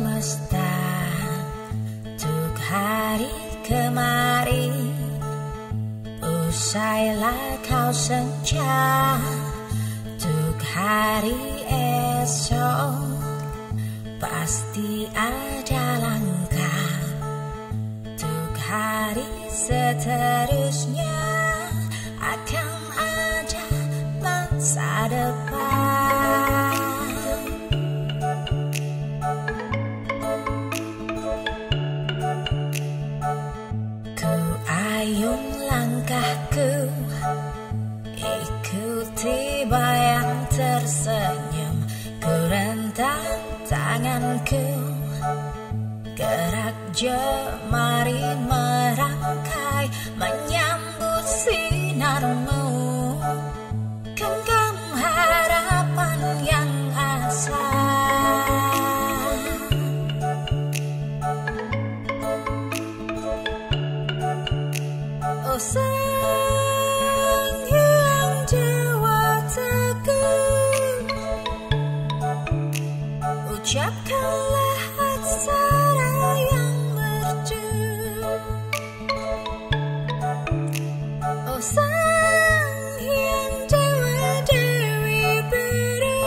semesta untuk hari kemarin. Usailah kau senja untuk hari esok, pasti ada langkah untuk hari seterusnya. Akan ada masa depan. Ku ayun langkahku, ikuti bayang tersenyum. Ku rentang tanganku, gerak jemari merangkai, menyambut sinarmu. Genggam harapan yang asa. Oh sang yang jiwa teguh, ucapkanlah aksara yang merdu. Oh sang yang dewa-dewi biru,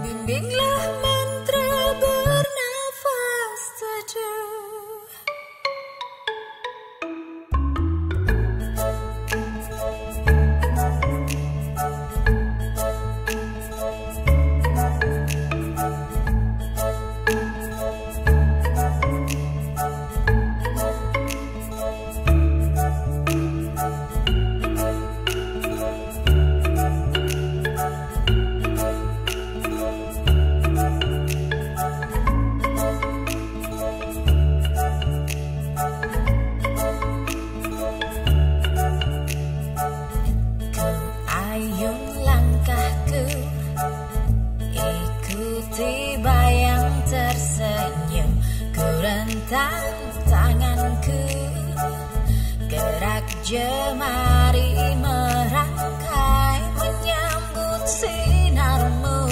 bimbinglah mantra bernafas teduh. Ayun langkahku, ikuti bayang tersenyum. Ku rentang tanganku, gerak jemari merangkai, menyambut sinarmu.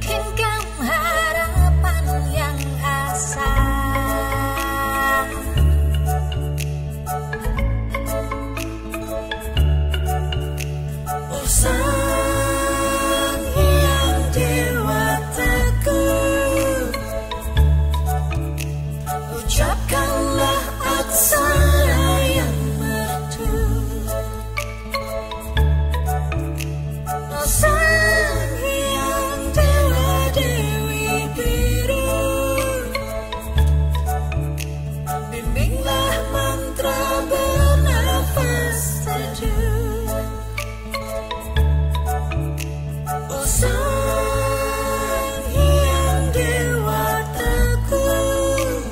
Genggam harapan yang asa. Sang yang dewa teguh, ucapkanlah aksara yang merdu. Oh sang yang dewa-dewi biru, bimbinglah mantra bernafas teduh. Sang yang dewa teguh,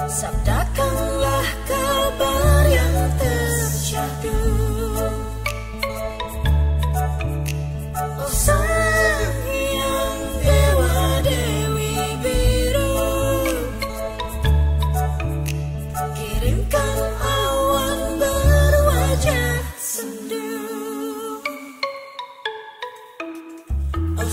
sabdakanlah kabar yang tersyahdu. Oh sang yang dewa-dewi biru, kirimkan awan berwajah sendu. Oh,